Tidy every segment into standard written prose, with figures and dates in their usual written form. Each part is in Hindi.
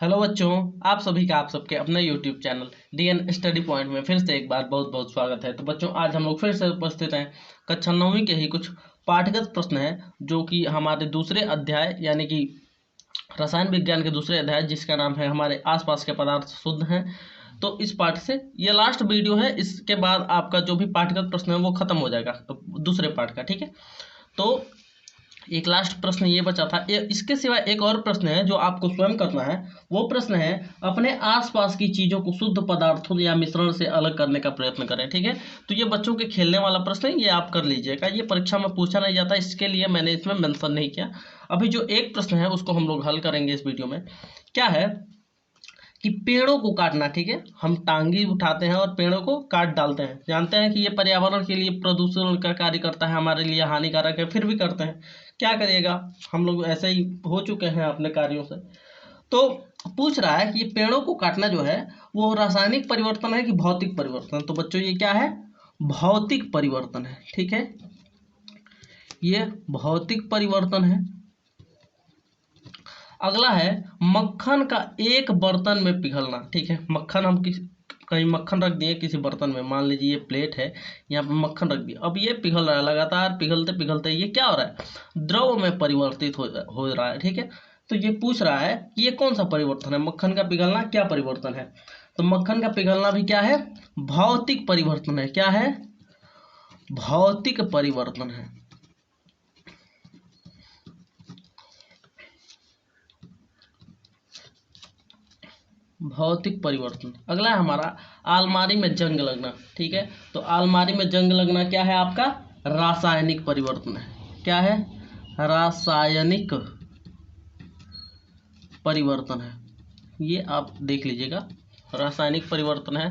हेलो बच्चों, आप सभी का आप सबके अपने YouTube channel DN study point में फिर से एक बार बहुत बहुत स्वागत है। तो बच्चों, आज हम लोग फिर से उपस्थित हैं। कक्षा 9वीं के ही कुछ पाठगत प्रश्न हैं जो कि हमारे दूसरे अध्याय यानी कि रसायन विज्ञान के दूसरे अध्याय जिसका नाम है हमारे आसपास के पदार्थ शुद्ध हैं। तो इस पाठ से ये लास्ट वीडियो है, इसके बाद आपका जो भी पाठगत प्रश्न है वो खत्म हो जाएगा दूसरे पाठ का। ठीक है, तो एक लास्ट प्रश्न ये बचा था। इसके सिवा एक और प्रश्न है जो आपको स्वयं करना है। वो प्रश्न है, अपने आसपास की चीजों को शुद्ध पदार्थों या मिश्रण से अलग करने का प्रयत्न करें। ठीक है, तो ये बच्चों के खेलने वाला प्रश्न है, ये आप कर लीजिएगा। ये परीक्षा में पूछा नहीं जाता, इसके लिए मैंने इसमें मेंशन नहीं किया। अभी जो एक प्रश्न है उसको हम लोग हल करेंगे इस वीडियो में। क्या है कि पेड़ों को काटना। ठीक है, हम टांगी उठाते हैं और पेड़ों को काट डालते हैं। जानते हैं कि ये पर्यावरण के लिए प्रदूषण का कार्य करता है, हमारे लिए हानिकारक है, फिर भी करते हैं। क्या करिएगा, हम लोग ऐसे ही हो चुके हैं अपने कार्यों से। तो पूछ रहा है कि ये पेड़ों को काटना जो है वो रासायनिक परिवर्तन है कि भौतिक परिवर्तन। तो बच्चों ये क्या है, भौतिक परिवर्तन है। ठीक है, ये भौतिक परिवर्तन है। अगला है मक्खन का एक बर्तन में पिघलना। ठीक है, मक्खन हम कहीं मक्खन रख दिए किसी बर्तन में, मान लीजिए ये प्लेट है, यहाँ पे मक्खन रख दिया। अब ये पिघल रहा है, लगातार पिघलते पिघलते ये क्या हो रहा है, द्रव में परिवर्तित हो रहा है। ठीक है, तो ये पूछ रहा है कि ये कौन सा परिवर्तन है, मक्खन का पिघलना क्या परिवर्तन है। तो मक्खन का पिघलना भी क्या है, भौतिक परिवर्तन है। क्या है, भौतिक परिवर्तन है। भौतिक परिवर्तन। अगला है हमारा अलमारी में जंग लगना। ठीक है, तो अलमारी में जंग लगना क्या है, आपका रासायनिक परिवर्तन है। क्या है, रासायनिक परिवर्तन है। ये आप देख लीजिएगा, रासायनिक परिवर्तन है,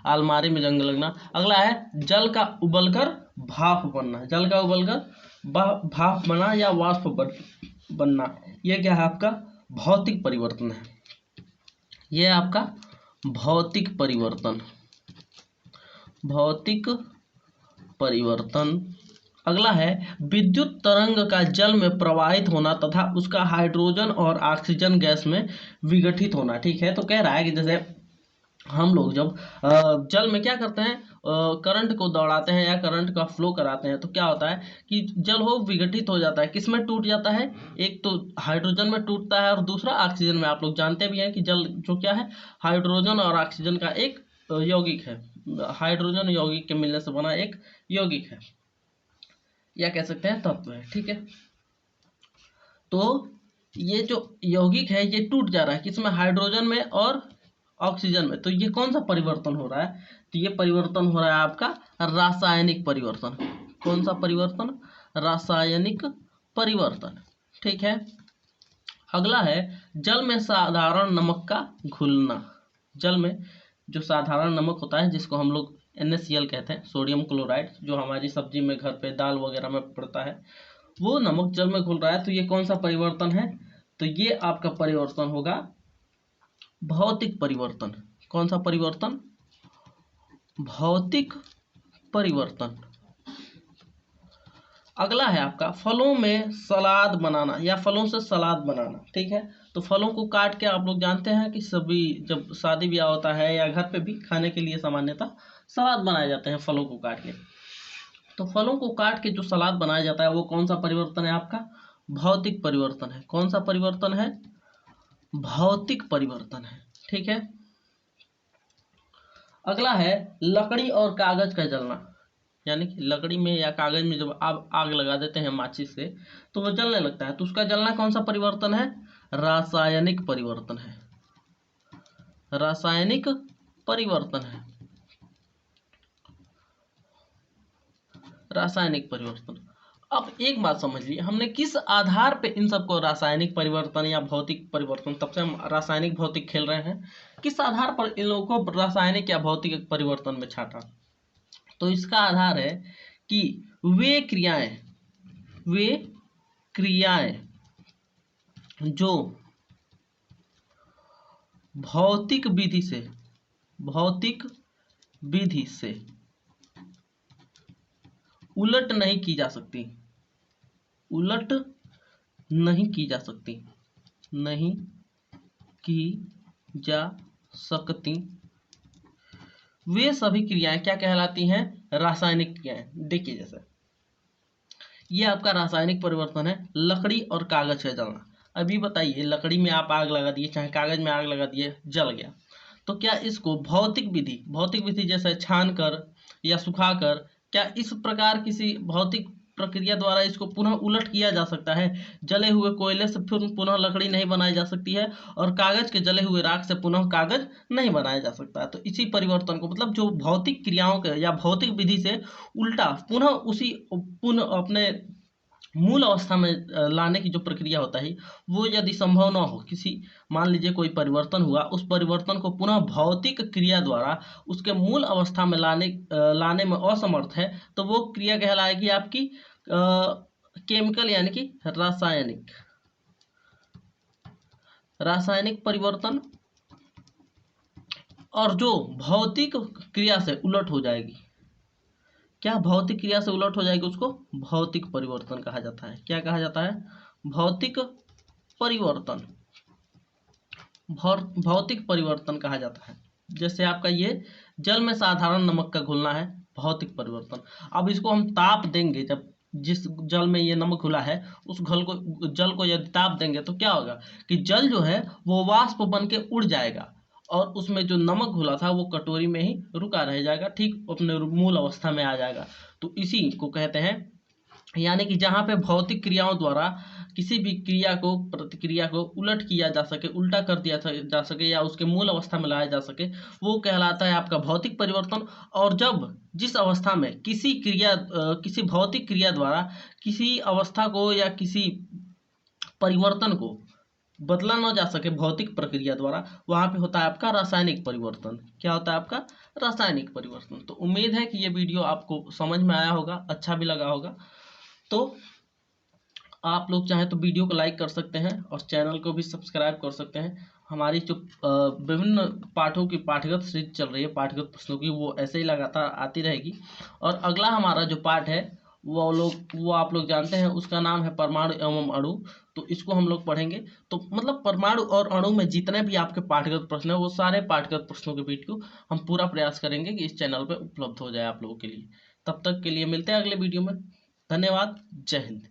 अलमारी में जंग लगना। अगला है जल का उबलकर भाप बनना। जल का उबलकर भाप बनना या वाष्प बनना, ये क्या है, आपका भौतिक परिवर्तन है। ये आपका भौतिक परिवर्तन, भौतिक परिवर्तन। अगला है विद्युत तरंग का जल में प्रवाहित होना तथा उसका हाइड्रोजन और ऑक्सीजन गैस में विघटित होना। ठीक है, तो कह रहा है कि जैसे हम लोग जब जल में क्या करते हैं, करंट को दौड़ाते हैं या करंट का फ्लो कराते हैं, तो क्या होता है कि जल हो विघटित हो जाता है। किस में टूट जाता है, एक तो हाइड्रोजन में टूटता है और दूसरा ऑक्सीजन में। आप लोग जानते भी हैं कि जल जो क्या है, हाइड्रोजन और ऑक्सीजन का एक यौगिक है। हाइड्रोजन यौगिक के मिलने से बना एक यौगिक है, या कह सकते हैं तत्व है। ठीक है, तो ये जो यौगिक है ये टूट जा रहा है, किसमें, हाइड्रोजन में और ऑक्सीजन में। तो ये कौन सा परिवर्तन हो रहा है, तो ये परिवर्तन हो रहा है आपका रासायनिक परिवर्तन। कौन सा परिवर्तन, रासायनिक परिवर्तन। ठीक है, अगला है जल में साधारण नमक का घुलना। जल में जो साधारण नमक होता है जिसको हम लोग NaCl कहते हैं, सोडियम क्लोराइड, जो हमारी सब्जी में घर पे दाल वगैरह में पड़ता है, वो नमक जल में घुल रहा है। तो ये कौन सा परिवर्तन है, तो ये आपका परिवर्तन होगा भौतिक परिवर्तन। कौन सा परिवर्तन, भौतिक परिवर्तन। अगला है आपका फलों में सलाद बनाना या फलों से सलाद बनाना। ठीक है, तो फलों को काट के आप लोग जानते हैं कि सभी जब शादी ब्याह होता है या घर पे भी खाने के लिए सामान्यतः सलाद बनाए जाते हैं फलों को काट के। तो फलों को काट के जो सलाद बनाया जाता है वो कौन सा परिवर्तन है, आपका भौतिक परिवर्तन है। कौन सा परिवर्तन है, भौतिक परिवर्तन है। ठीक है, अगला है लकड़ी और कागज का जलना। यानी कि लकड़ी में या कागज में जब आप आग लगा देते हैं माचिस से तो वो जलने लगता है, तो उसका जलना कौन सा परिवर्तन है, रासायनिक परिवर्तन है। रासायनिक परिवर्तन है, रासायनिक परिवर्तन। अब एक बात समझिए, हमने किस आधार पे इन सबको रासायनिक परिवर्तन या भौतिक परिवर्तन, तब से हम रासायनिक भौतिक खेल रहे हैं, किस आधार पर इन लोगों को रासायनिक या भौतिक परिवर्तन में छाटा। तो इसका आधार है कि वे क्रियाएं, वे क्रियाएं जो भौतिक विधि से, भौतिक विधि से उलट नहीं की जा सकती, उलट नहीं की जा सकती, नहीं की जा सकती, वे सभी क्रियाएं क्या कहलाती हैं? रासायनिक क्रियाएं। देखिए जैसे ये आपका रासायनिक परिवर्तन है, लकड़ी और कागज का जलना। अभी बताइए, लकड़ी में आप आग लगा दिए, चाहे कागज में आग लगा दिए, जल गया, तो क्या इसको भौतिक विधि जैसे छान कर या सुखाकर, क्या इस प्रकार किसी भौतिक प्रक्रिया द्वारा इसको पुनः उलट किया जा सकता है? जले हुए कोयले से फिर पुनः लकड़ी नहीं बनाई जा सकती है, और कागज के जले हुए राख से पुनः कागज नहीं बनाया जा सकता। तो इसी परिवर्तन को, मतलब जो भौतिक क्रियाओं के या भौतिक विधि से उल्टा पुनः उसी पुनः अपने मूल अवस्था में लाने की जो प्रक्रिया होता है, वो यदि संभव ना हो, किसी मान लीजिए कोई परिवर्तन हुआ, उस परिवर्तन को पुनः भौतिक क्रिया द्वारा उसके मूल अवस्था में लाने में असमर्थ है, तो वो क्रिया कहलाएगी आपकी केमिकल यानी कि रासायनिक परिवर्तन। और जो भौतिक क्रिया से उलट हो जाएगी, क्या भौतिक क्रिया से उलट हो जाएगी, उसको भौतिक परिवर्तन कहा जाता है। क्या कहा जाता है? भौतिक परिवर्तन। भौतिक परिवर्तन कहा जाता है। जैसे आपका ये जल में साधारण नमक का घुलना है, भौतिक परिवर्तन। अब इसको हम ताप देंगे, जब जिस जल में ये नमक घुला है उस जल को यदि ताप देंगे तो क्या होगा कि जल जो है वो वाष्प बन के उड़ जाएगा, और उसमें जो नमक घुला था वो कटोरी में ही रुका रह जाएगा, ठीक अपने मूल अवस्था में आ जाएगा। तो इसी को कहते हैं, यानी कि जहाँ पे भौतिक क्रियाओं द्वारा किसी भी क्रिया को, प्रतिक्रिया को उलट किया जा सके, उल्टा कर दिया जा सके, या उसके मूल अवस्था में लाया जा सके, वो कहलाता है आपका भौतिक परिवर्तन। और जब जिस अवस्था में किसी भौतिक क्रिया द्वारा किसी अवस्था को या किसी परिवर्तन को बदला ना जा सके भौतिक प्रक्रिया द्वारा, वहां पे होता है आपका रासायनिक परिवर्तन। क्या होता है आपका? रासायनिक परिवर्तन। तो उम्मीद है कि ये वीडियो आपको समझ में आया होगा, अच्छा भी लगा होगा। तो आप लोग चाहें तो वीडियो को लाइक कर सकते हैं और चैनल को भी सब्सक्राइब कर सकते हैं। हमारी जो विभिन्न पाठों की पाठगत सीरीज चल रही है, पाठगत प्रश्नों की, वो ऐसे ही लगातार आती रहेगी। और अगला हमारा जो पाठ है वो आप लोग जानते हैं, उसका नाम है परमाणु एवं अणु। तो इसको हम लोग पढ़ेंगे। तो मतलब परमाणु और अणु में जितने भी आपके पाठगत प्रश्न है, वो सारे पाठगत प्रश्नों के वीडियो हम पूरा प्रयास करेंगे कि इस चैनल पर उपलब्ध हो जाए आप लोगों के लिए। तब तक के लिए मिलते हैं अगले वीडियो में। धन्यवाद। जय हिंद।